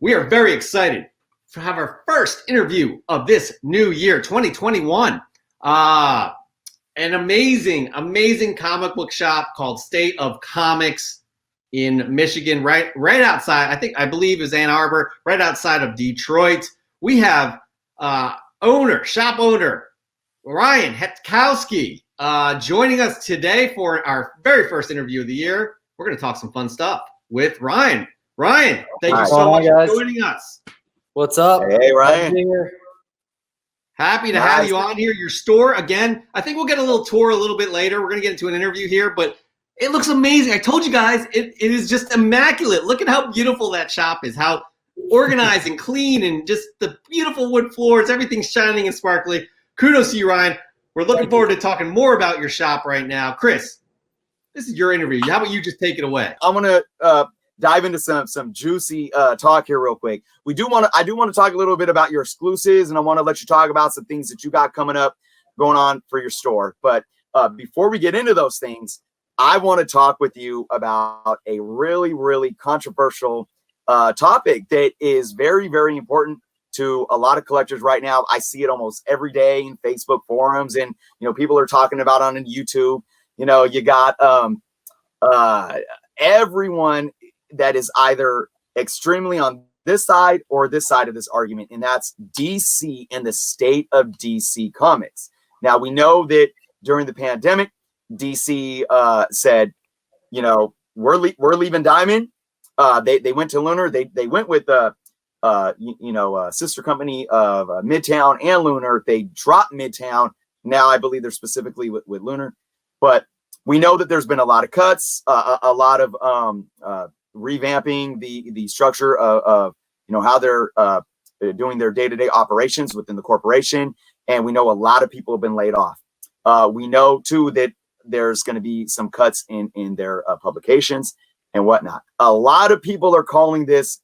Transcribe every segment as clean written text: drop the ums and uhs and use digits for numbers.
We are very excited to have our first interview of this new year, 2021. An amazing comic book shop called State of Comics in Michigan, right outside, I believe is Ann Arbor, right outside of Detroit. We have shop owner, Ryan Hetkowski, joining us today for our very first interview of the year. We're going to talk some fun stuff with Ryan. Ryan, thank you so much for joining us. What's up? Hey, Ryan. Happy to have you on here. Your store, again, I think we'll get a little tour a little bit later. We're going to get into an interview here, but it looks amazing. I told you guys, it is just immaculate. Look at how beautiful that shop is, how organized and clean, and just the beautiful wood floors. Everything's shining and sparkly. Kudos to you, Ryan. We're looking forward to talking more about your shop right now. Chris, this is your interview. How about you just take it away? I'm going to dive into some juicy talk here real quick. I do want to talk a little bit about your exclusives, and I want to let you talk about some things that you got coming up going on for your store. But before we get into those things, I want to talk with you about a really, really controversial topic that is very, very important to a lot of collectors right now. I see it almost every day in Facebook forums, and people are talking about on YouTube. You got everyone that is either extremely on this side or this side of this argument, and that's DC and the state of DC Comics. Now, we know that during the pandemic, DC said, we're leaving Diamond. They went to Lunar. They went with sister company of Midtown and Lunar. They dropped Midtown. Now I believe they're specifically with Lunar, but we know that there's been a lot of cuts, a lot of revamping the structure of how they're doing their day-to-day operations within the corporation, and we know a lot of people have been laid off. We know too that there's going to be some cuts in their publications and whatnot. A lot of people are calling this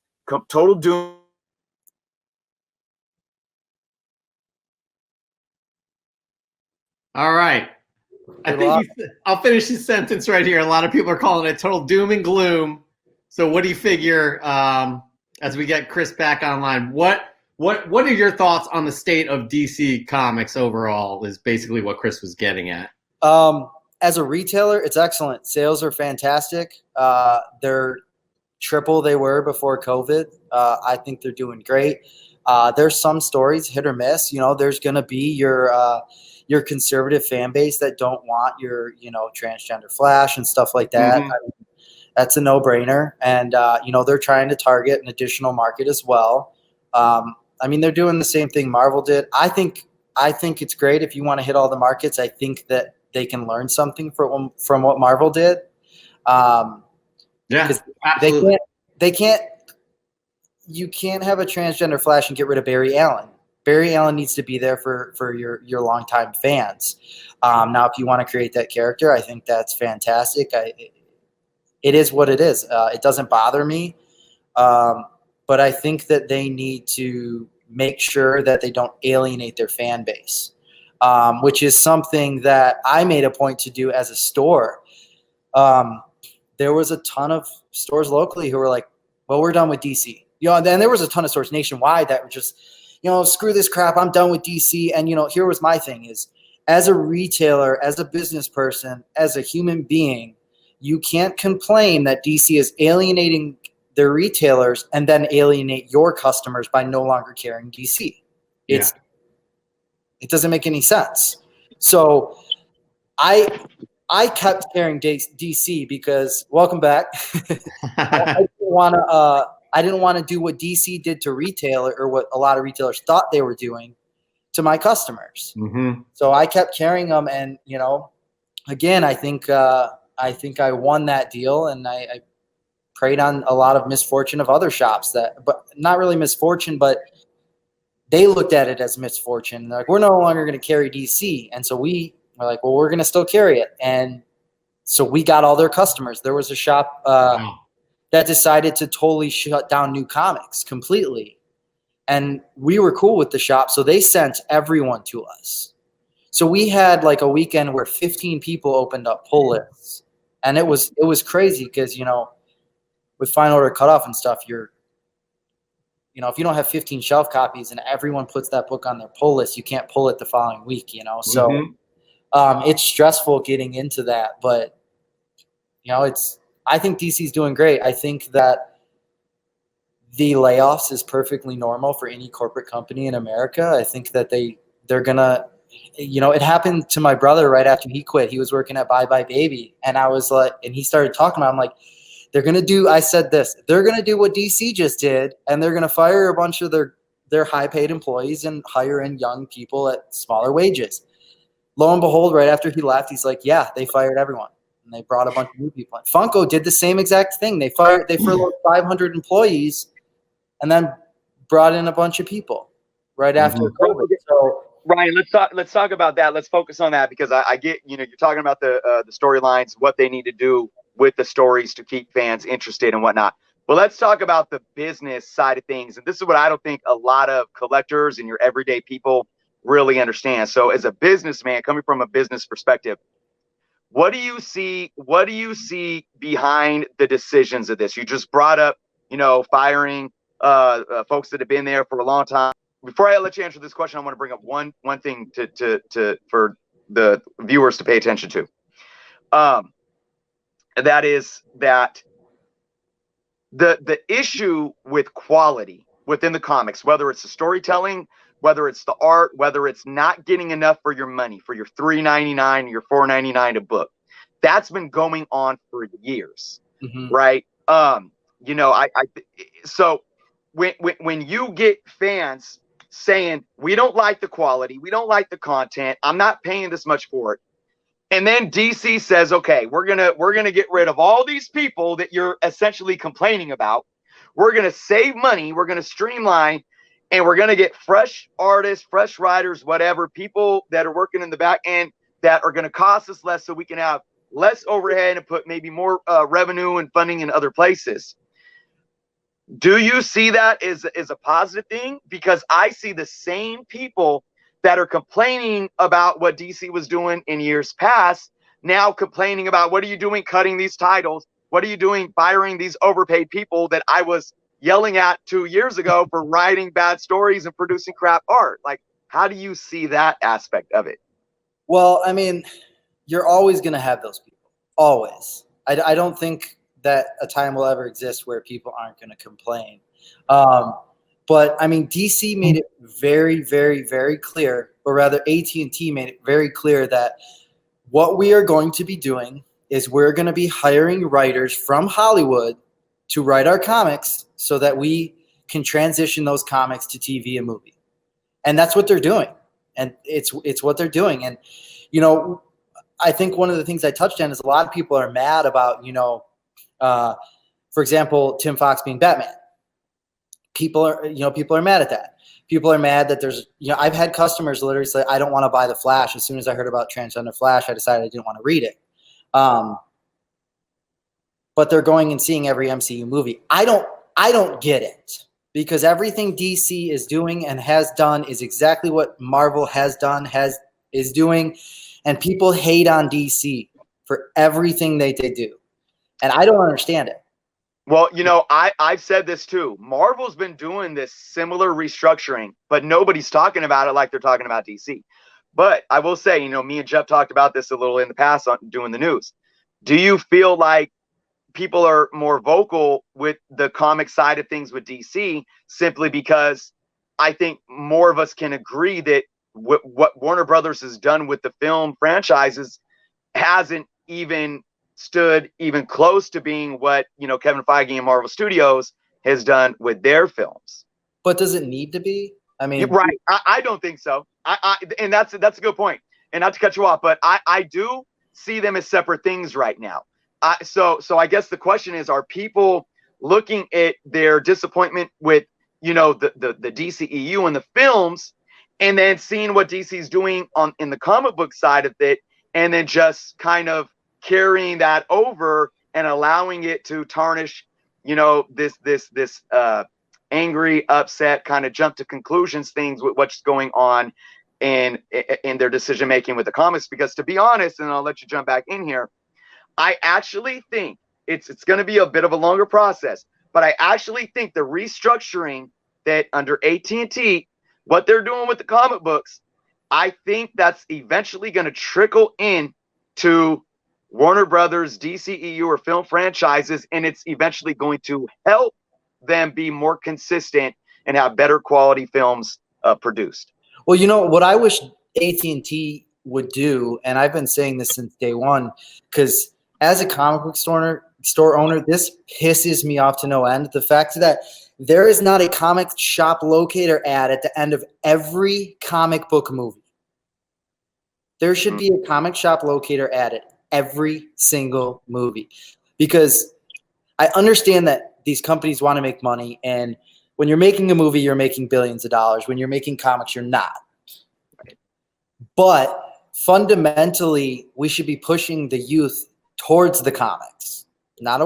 total doom. All right. I think I'll finish this sentence right here. A lot of people are calling it total doom and gloom. So what do you figure as we get Chris back online? What are your thoughts on the state of DC Comics overall is basically what Chris was getting at. As a retailer, it's excellent. Sales are fantastic. They're triple they were before COVID. I think they're doing great. There's some stories hit or miss. There's going to be your conservative fan base that don't want your, transgender Flash and stuff like that. Mm-hmm. I mean, that's a no-brainer. And, they're trying to target an additional market as well. They're doing the same thing Marvel did. I think it's great if you want to hit all the markets. I think that they can learn something from what Marvel did. Yeah, absolutely. You can't have a transgender Flash and get rid of Barry Allen. Barry Allen needs to be there for your longtime fans. Now, if you want to create that character, I think that's fantastic. It is what it is. It doesn't bother me. But I think that they need to make sure that they don't alienate their fan base, which is something that I made a point to do as a store. There was a ton of stores locally who were like, well, we're done with DC. And then there was a ton of stores nationwide that were just, screw this crap. I'm done with DC. And, here was my thing is, as a retailer, as a business person, as a human being, you can't complain that DC is alienating their retailers and then alienate your customers by no longer carrying DC. It doesn't make any sense. So I kept carrying DC because, welcome back. I didn't want to do what DC did to retailer, or what a lot of retailers thought they were doing to my customers. Mm-hmm. So I kept carrying them, and again, I think I won that deal, and I preyed on a lot of misfortune of other shops but not really misfortune, but they looked at it as misfortune. They're like, we're no longer going to carry DC, and so we were like, well, we're going to still carry it, and so we got all their customers. There was a shop that decided to totally shut down New Comics completely. And we were cool with the shop, so they sent everyone to us. So we had like a weekend where 15 people opened up pull lists. And it was crazy because, with final order cutoff and stuff, if you don't have 15 shelf copies and everyone puts that book on their pull list, you can't pull it the following week, So it's stressful getting into that. But, I think DC's doing great. I think that the layoffs is perfectly normal for any corporate company in America. I think that they're going to, it happened to my brother right after he quit. He was working at Bye Bye Baby. And I was like, and he started talking about, I'm like, they're going to do what DC just did. And they're going to fire a bunch of their high paid employees and hire in young people at smaller wages. Lo and behold, right after he left, he's like, yeah, they fired everyone. And they brought a bunch of new people in. Funko did the same exact thing. They furloughed 500 employees and then brought in a bunch of people right after COVID. So, Ryan, let's talk about that. Let's focus on that, because I get, you're talking about the storylines, what they need to do with the stories to keep fans interested and whatnot. But let's talk about the business side of things. And this is what I don't think a lot of collectors and your everyday people really understand. So as a businessman, coming from a business perspective, what do you see behind the decisions of this? You just brought up, firing folks that have been there for a long time. Before I let you answer this question, I want to bring up one thing for the viewers to pay attention to. That is that the issue with quality within the comics, whether it's the storytelling, whether it's the art, whether it's not getting enough for your money, for your $3.99, your $4.99 a book, that's been going on for years, right? So when you get fans saying, we don't like the quality, we don't like the content, I'm not paying this much for it, and then DC says, okay, we're gonna get rid of all these people that you're essentially complaining about. We're gonna save money, we're gonna streamline, and we're gonna get fresh artists, fresh writers, whatever, people that are working in the back end that are gonna cost us less, so we can have less overhead and put maybe more revenue and funding in other places. Do you see that as a positive thing? Because I see the same people that are complaining about what DC was doing in years past now complaining about, what are you doing cutting these titles? What are you doing firing these overpaid people that I was yelling at 2 years ago for writing bad stories and producing crap art? Like, how do you see that aspect of it? Well, I mean, you're always going to have those people. Always. I don't think that a time will ever exist where people aren't going to complain. But I mean, DC made it very, very, very clear, or rather AT&T made it very clear that what we are going to be doing is we're going to be hiring writers from Hollywood to write our comics so that we can transition those comics to TV and movie. And that's what they're doing. And it's what they're doing. And, I think one of the things I touched on is a lot of people are mad about, for example, Tim Fox being Batman. People are mad at that. People are mad that there's, I've had customers literally say, I don't want to buy The Flash. As soon as I heard about Transgender Flash, I decided I didn't want to read it. But they're going and seeing every MCU movie. I don't get it, because everything DC is doing and has done is exactly what Marvel has done, is doing. And people hate on DC for everything they do. And I don't understand it. Well, I've said this too. Marvel's been doing this similar restructuring, but nobody's talking about it like they're talking about DC. But I will say, me and Jeff talked about this a little in the past on doing the news. Do you feel like people are more vocal with the comic side of things with DC simply because I think more of us can agree that what Warner Brothers has done with the film franchises hasn't even stood even close to being what Kevin Feige and Marvel Studios has done with their films? But does it need to be? I mean, right? I don't think so. And that's a good point. And not to cut you off, but I do see them as separate things right now. So I guess the question is: are people looking at their disappointment with the DCEU and the films, and then seeing what DC's doing in the comic book side of it, and then just kind of carrying that over and allowing it to tarnish, this angry, upset, kind of jump to conclusions things with what's going on in their decision making with the comics? Because to be honest, and I'll let you jump back in here, I actually think it's going to be a bit of a longer process, but I actually think the restructuring that under AT&T, what they're doing with the comic books, I think that's eventually going to trickle in to Warner Brothers, DCEU, or film franchises, and it's eventually going to help them be more consistent and have better quality films produced. Well, you know what I wish AT&T would do, and I've been saying this since day one, because as a comic book store owner, this pisses me off to no end. The fact that there is not a comic shop locator ad at the end of every comic book movie. There should be a comic shop locator ad at every single movie, because I understand that these companies want to make money, and when you're making a movie, you're making billions of dollars. When you're making comics, you're not. But fundamentally, we should be pushing the youth towards the comics, not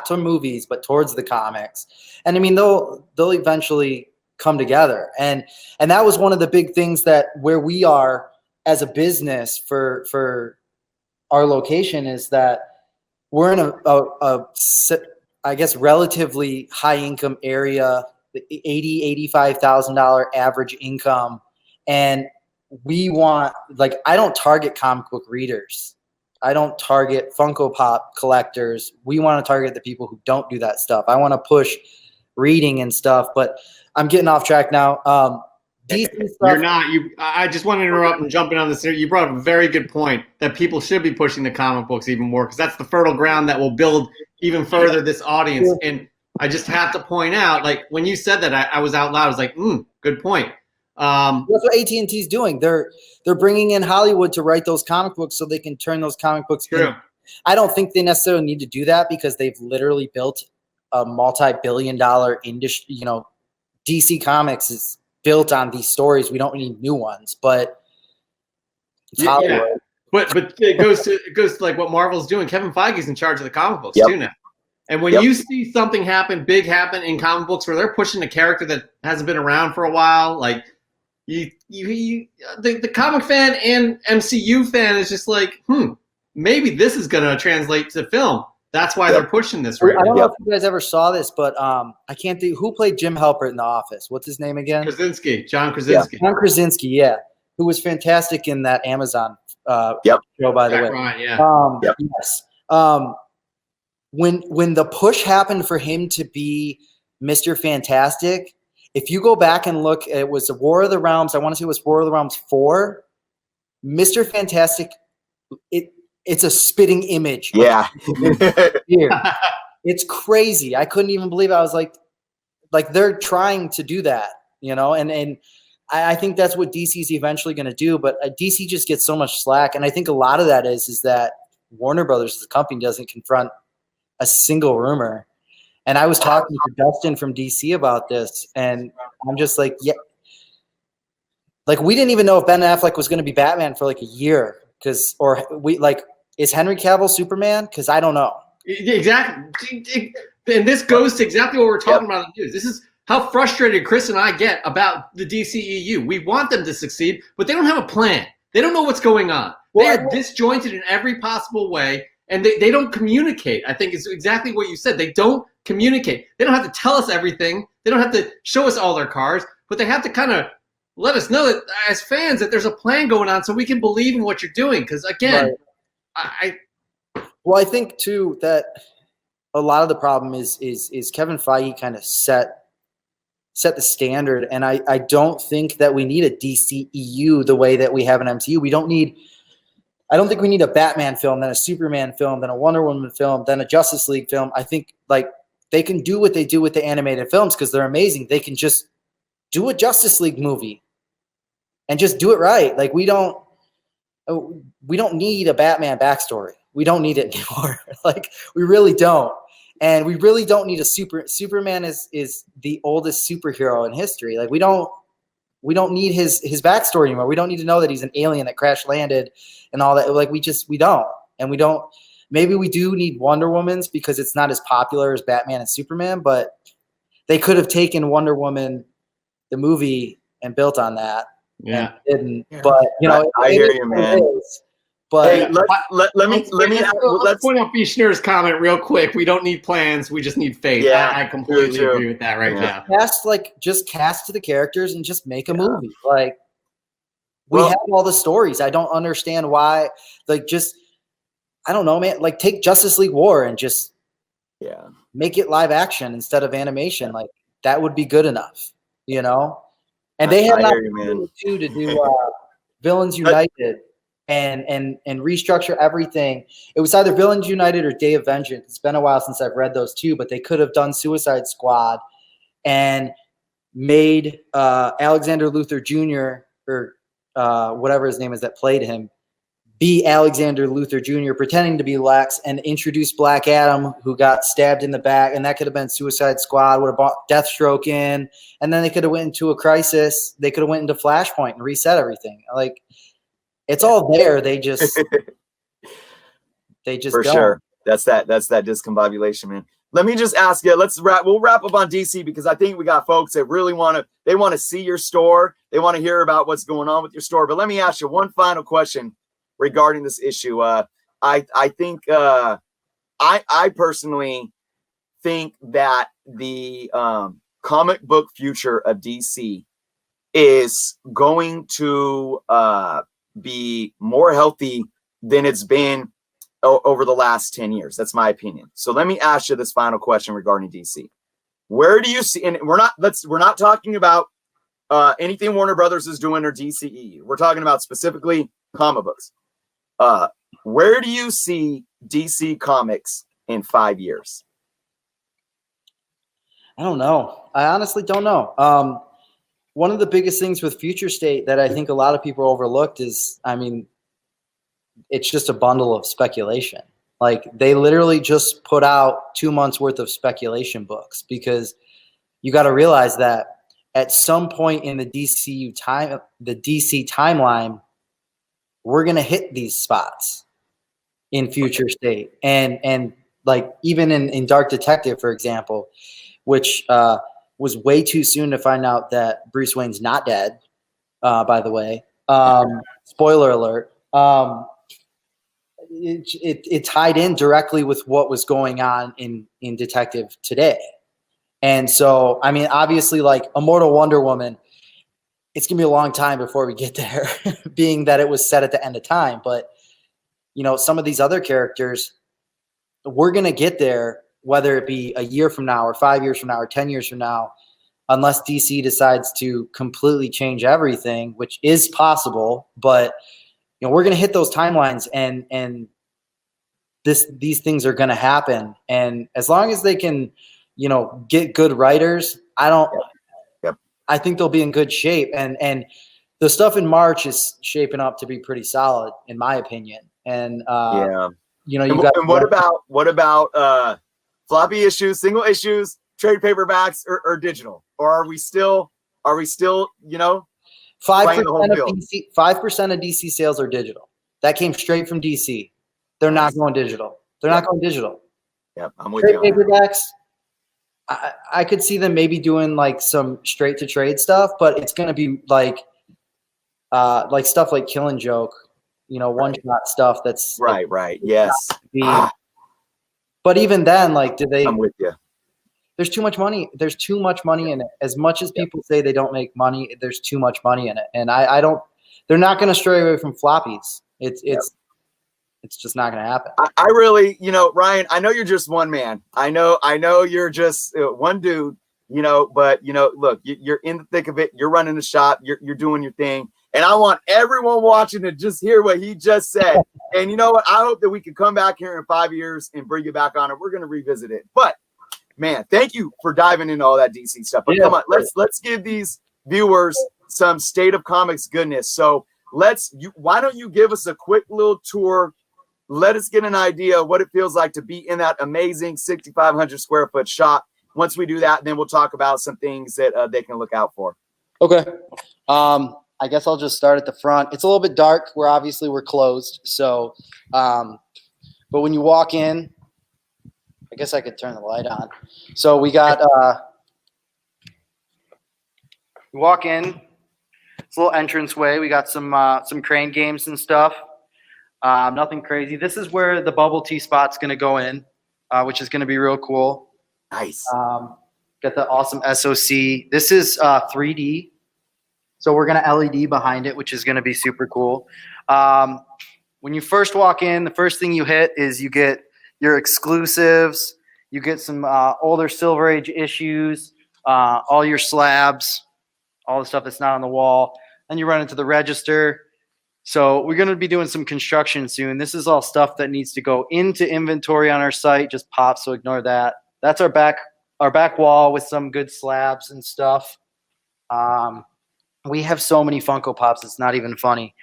to movies, but towards the comics. And I mean, they'll eventually come together. And that was one of the big things that where we are as a business for our location is that we're in a I guess relatively high income area, $80,000-$85,000 average income, and we want, like, I don't target comic book readers. I don't target Funko Pop collectors. We want to target the people who don't do that stuff. I want to push reading and stuff, but I'm getting off track now. DC stuff, You're not. I just want to interrupt and jump in on this. You brought up a very good point that people should be pushing the comic books even more, because that's the fertile ground that will build even further this audience. And I just have to point out, like, when you said that, I was out loud. I was like, good point. That's what AT&T is doing. They're bringing in Hollywood to write those comic books so they can turn those comic books. True. I don't think they necessarily need to do that, because they've literally built a multi-billion-dollar industry. You know, DC Comics is built on these stories. We don't need new ones, but it's Hollywood. Yeah. But it goes to like what Marvel's doing. Kevin Feige's in charge of the comic books too now. And when you see something big happen in comic books where they're pushing a character that hasn't been around for a while, like the comic fan and MCU fan is just like, maybe this is going to translate to film. That's why they're pushing this right now. I don't know if you guys ever saw this, but I can't think who played Jim Halpert in The Office. What's his name again? John Krasinski. John Krasinski, yeah, who was fantastic in that Amazon show, by the way. Ryan, Yes. When the push happened for him to be Mr. Fantastic, if you go back and look, it was War of the Realms. I want to say it was War of the Realms 4. Mr. Fantastic, it's a spitting image. Yeah. It's crazy. I couldn't even believe it. I was like they're trying to do that, you know, and I think that's what DC's eventually going to do. But DC just gets so much slack. And I think a lot of that is that Warner Brothers as a company doesn't confront a single rumor. And I was talking to Dustin from DC about this, and I'm just like, yeah. Like, we didn't even know if Ben Affleck was going to be Batman for like a year. Is Henry Cavill Superman? Because I don't know. Exactly. And this goes to exactly what we're talking about in the news. This is how frustrated Chris and I get about the DCEU. We want them to succeed, but they don't have a plan. They don't know what's going on. They are disjointed in every possible way, and they don't communicate. I think it's exactly what you said. They don't communicate. They don't have to tell us everything. They don't have to show us all their cars, but they have to kind of let us know that as fans that there's a plan going on so we can believe in what you're doing. Because, again, I think, too, that a lot of the problem is Kevin Feige kind of set the standard, and I don't think that we need a DCEU the way that we have an MCU. I don't think we need a Batman film, then a Superman film, then a Wonder Woman film, then a Justice League film. I think, like, they can do what they do with the animated films because they're amazing. They can just do a Justice League movie and just do it right. Like, we don't need a Batman backstory. We don't need it anymore. Like, we really don't. And we really don't need a Superman is the oldest superhero in history. Like, we don't need his backstory anymore. We don't need to know that he's an alien that crash landed and all that. Like, we don't. And we don't. Maybe we do need Wonder Woman's because it's not as popular as Batman and Superman, but they could have taken Wonder Woman, the movie, and built on that. Yeah. And didn't. But, you know, I hear you, man. But Hey, let's point out Bishner's comment real quick. We don't need plans. We just need faith. Yeah, I completely true. agree with that right now. just cast the characters and just make a movie. Like we Well- have all the stories. I don't understand why. Like just I don't know, man. Like take Justice League War and just make it live action instead of animation. Like that would be good enough, you know. And they had an opportunity too to do Villains United and restructure everything. It was either Villains United or Day of Vengeance. It's been a while since I've read those two, but they could have done Suicide Squad and made Alexander Luthor Jr. or whatever his name is that played him be Alexander Luthor Jr. pretending to be Lex and introduce Black Adam, who got stabbed in the back, and that could have been Suicide Squad. Would have brought Deathstroke in, and then they could have went into a crisis. They could have went into Flashpoint and reset everything. Like it's all there. They just For don't. sure. That's that discombobulation, man. Let me just ask you, we'll wrap up on DC because I think we got folks that really want to see your store. They want to hear about what's going on with your store. But let me ask you one final question regarding this issue. I think I personally think that the comic book future of DC is going to be more healthy than it's been over the last 10 years. That's my opinion. So let me ask you this final question regarding DC. Where do you see, and we're not talking about anything Warner Brothers is doing or DCEU. We're talking about specifically comic books. Where do you see DC Comics in 5 years? I don't know. I honestly don't know. One of the biggest things with Future State that I think a lot of people overlooked is, I mean, it's just a bundle of speculation. Like they literally just put out 2 months worth of speculation books because you got to realize that at some point in the DC timeline, we're going to hit these spots in Future State. And like even in Dark Detective, for example, which was way too soon to find out that Bruce Wayne's not dead, by the way. Spoiler alert. It tied in directly with what was going on in Detective today. And so, I mean, obviously, like Immortal Wonder Woman, it's going to be a long time before we get there, being that it was set at the end of time. But, you know, some of these other characters, we're going to get there, whether it be a year from now or 5 years from now or 10 years from now, unless DC decides to completely change everything, which is possible. But, you know, we're going to hit those timelines and these things are going to happen. And as long as they can, you know, get good writers, I think they'll be in good shape. And the stuff in March is shaping up to be pretty solid, in my opinion. And you know, what about floppy issues, single issues, trade paperbacks, or digital? Or are we still, you know, 5% of DC sales are digital. That came straight from DC. They're not going digital. They're not going digital. Yeah, I'm with you. Trade paperbacks, I could see them maybe doing like some straight to trade stuff, but it's going to be like stuff like Killing Joke, you know, one shot stuff. That's right. Yes. But even then, like, I'm with you. There's too much money. There's too much money in it. As much as people say they don't make money, there's too much money in it. And I don't. They're not going to stray away from floppies. It's just not going to happen. I really, you know, Ryan, I know you're just one man. I know you're just one dude, you know, but, you know, look, you're in the thick of it. You're running the shop. You're doing your thing. And I want everyone watching to just hear what he just said. And you know what? I hope that we can come back here in 5 years and bring you back on it. We're going to revisit it. But, man, thank you for diving into all that DC stuff. But come on, let's give these viewers some State of Comics goodness. So why don't you give us a quick little tour? Let us get an idea of what it feels like to be in that amazing 6,500 square foot shop. Once we do that, then we'll talk about some things that they can look out for. Okay. I guess I'll just start at the front. It's a little bit dark. We're closed. So, but when you walk in, I guess I could turn the light on. So we got, you walk in, it's a little entranceway. We got some Crane games and stuff. Nothing crazy. This is where the bubble tea spot's going to go in, which is going to be real cool. Nice. Got the awesome SOC. This is 3D. So we're going to LED behind it, which is going to be super cool. When you first walk in, the first thing you hit is you get your exclusives. You get some older Silver Age issues, all your slabs, all the stuff that's not on the wall. Then you run into the register. So we're going to be doing some construction soon. This is all stuff that needs to go into inventory on our site. Just pop, so ignore that. That's our back wall with some good slabs and stuff. We have so many Funko Pops, it's not even funny.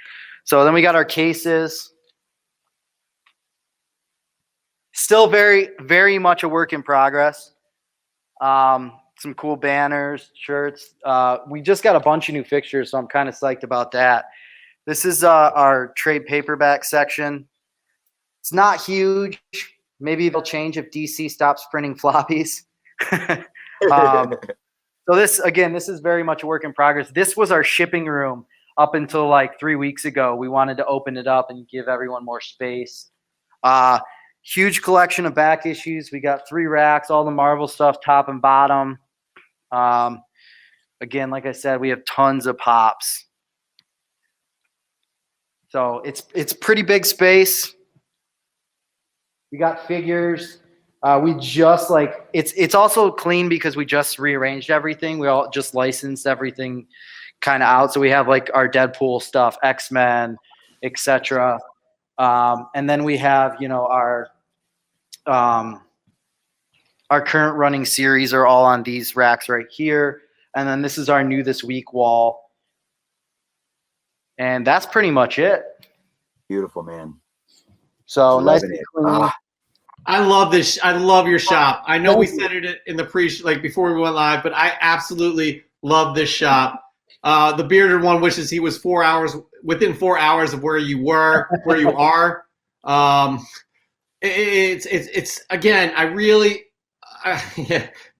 So then we got our cases. Still very, very much a work in progress. Some cool banners, shirts. We just got a bunch of new fixtures, so I'm kind of psyched about that. This is our trade paperback section. It's not huge. Maybe it'll change if DC stops printing floppies. So this is very much a work in progress. This was our shipping room up until like 3 weeks ago. We wanted to open it up and give everyone more space. Huge collection of back issues. We got 3 racks, all the Marvel stuff, top and bottom. Again, like I said, we have tons of pops. So it's pretty big space. We got figures. We just it's also clean because we just rearranged everything. We all just licensed everything kind of out. So we have like our Deadpool stuff, X-Men, etc. And then we have, our current running series are all on these racks right here. And then this is our new this week wall. And that's pretty much it. Beautiful, man. So nice and clean. I love this. I love your shop. I know we said it in the before we went live, but I absolutely love this shop. The bearded one wishes he was within 4 hours of where you are. It's again,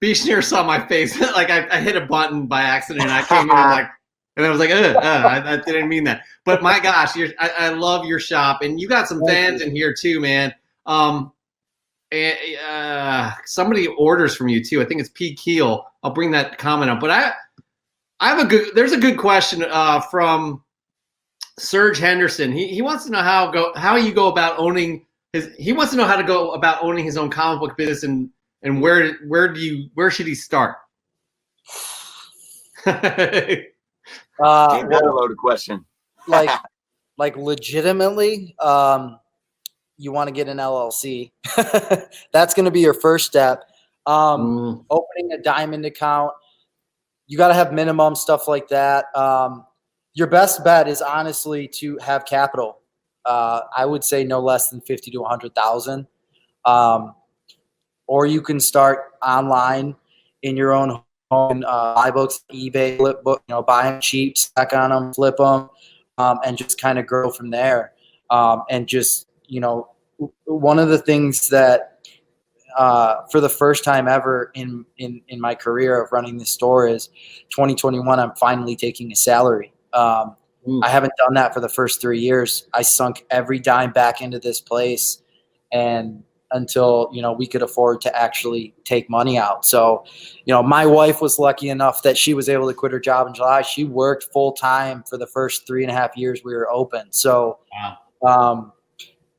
Bishner saw my face. Like I hit a button by accident and I came in and I was like, I didn't mean that. But my gosh, I love your shop, and you got some fans in here too, man. Somebody orders from you too. I think it's P. Keel. I'll bring that comment up. But I have there's a good question from Serge Henderson. He wants to know how you go about owning he wants to know how to go about owning his own comic book business and where should he start? That's a loaded question. like legitimately, you want to get an LLC. That's going to be your first step. Opening a diamond account, you got to have minimum stuff like that. Your best bet is honestly to have capital. I would say no less than 50 to 100,000. Or you can start online in your own home, buy books, eBay, flip book, buy them cheap, stack on them, flip them, and just kind of grow from there. And just, one of the things that for the first time ever in my career of running this store is 2021, I'm finally taking a salary. I haven't done that for the first 3 years. I sunk every dime back into this place and until, we could afford to actually take money out. So, my wife was lucky enough that she was able to quit her job in July. She worked full time for the first 3.5 years we were open. So, wow.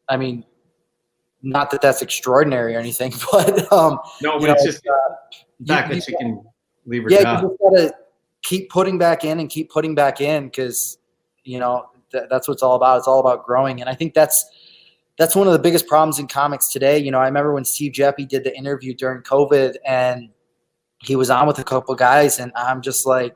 I mean, not that that's extraordinary or anything, but no, but it's just the fact that she can leave her job. Yeah, you just gotta keep putting back in because that's what it's all about. It's all about growing, and I think that's one of the biggest problems in comics today. I remember when Steve Jeppy did the interview during COVID, and he was on with a couple guys, and I'm just like,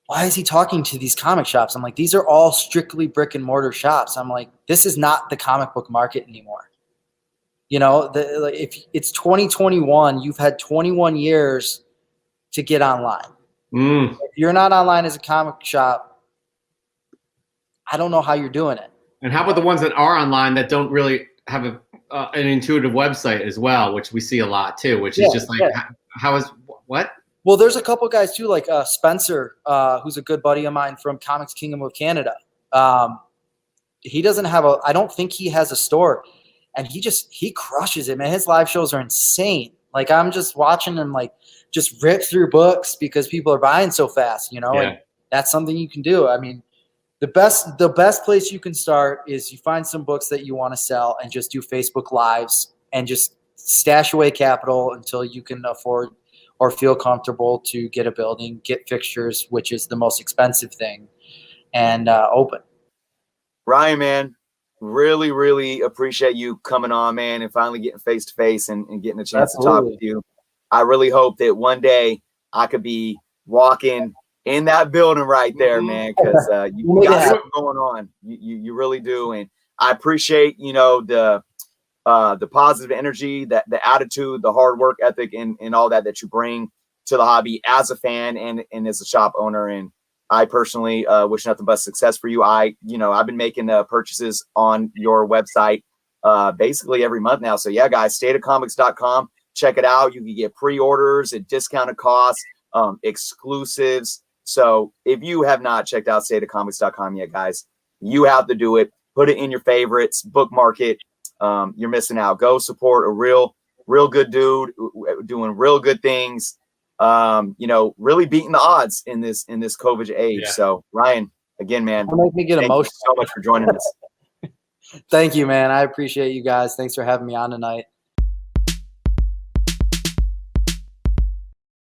why is he talking to these comic shops? I'm like, these are all strictly brick and mortar shops. I'm like, this is not the comic book market anymore. If it's 2021, you've had 21 years to get online. If you're not online as a comic shop, I don't know how you're doing it. And how about the ones that are online that don't really have an intuitive website as well, which we see a lot too, which is just like, how is what? Well, there's a couple guys too, like Spencer, who's a good buddy of mine from Comics Kingdom of Canada. he doesn't have a, I don't think he has a store, and he crushes it, man. His live shows are insane. Like, I'm just watching him like just rip through books because people are buying so fast, you know, Yeah. and that's something you can do. I mean, the best place you can start is you find some books that you want to sell and just do Facebook Lives and just stash away capital until you can afford or feel comfortable to get a building, get fixtures, which is the most expensive thing, and open. Ryan, man, really, really appreciate you coming on, man, and finally getting face to face and getting a chance to talk with you. I really hope that one day I could be walking in that building right there, man, because you got something going on. You really do, and I appreciate, you know, the positive energy, that the attitude, the hard work ethic, and all that you bring to the hobby as a fan and as a shop owner. And I personally wish nothing but success for you. I've been making purchases on your website basically every month now. So yeah, guys, stateofcomics.com. Check it out. You can get pre-orders at discounted costs, exclusives. So if you have not checked out stateofcomics.com yet, guys, you have to do it. Put it in your favorites, bookmark it. You're missing out. Go support a real good dude doing real good things. Really beating the odds in this COVID age. Yeah. So Ryan, again, man, make me get thank emotional. you so much for joining us. Thank you, man. I appreciate you guys. Thanks for having me on tonight.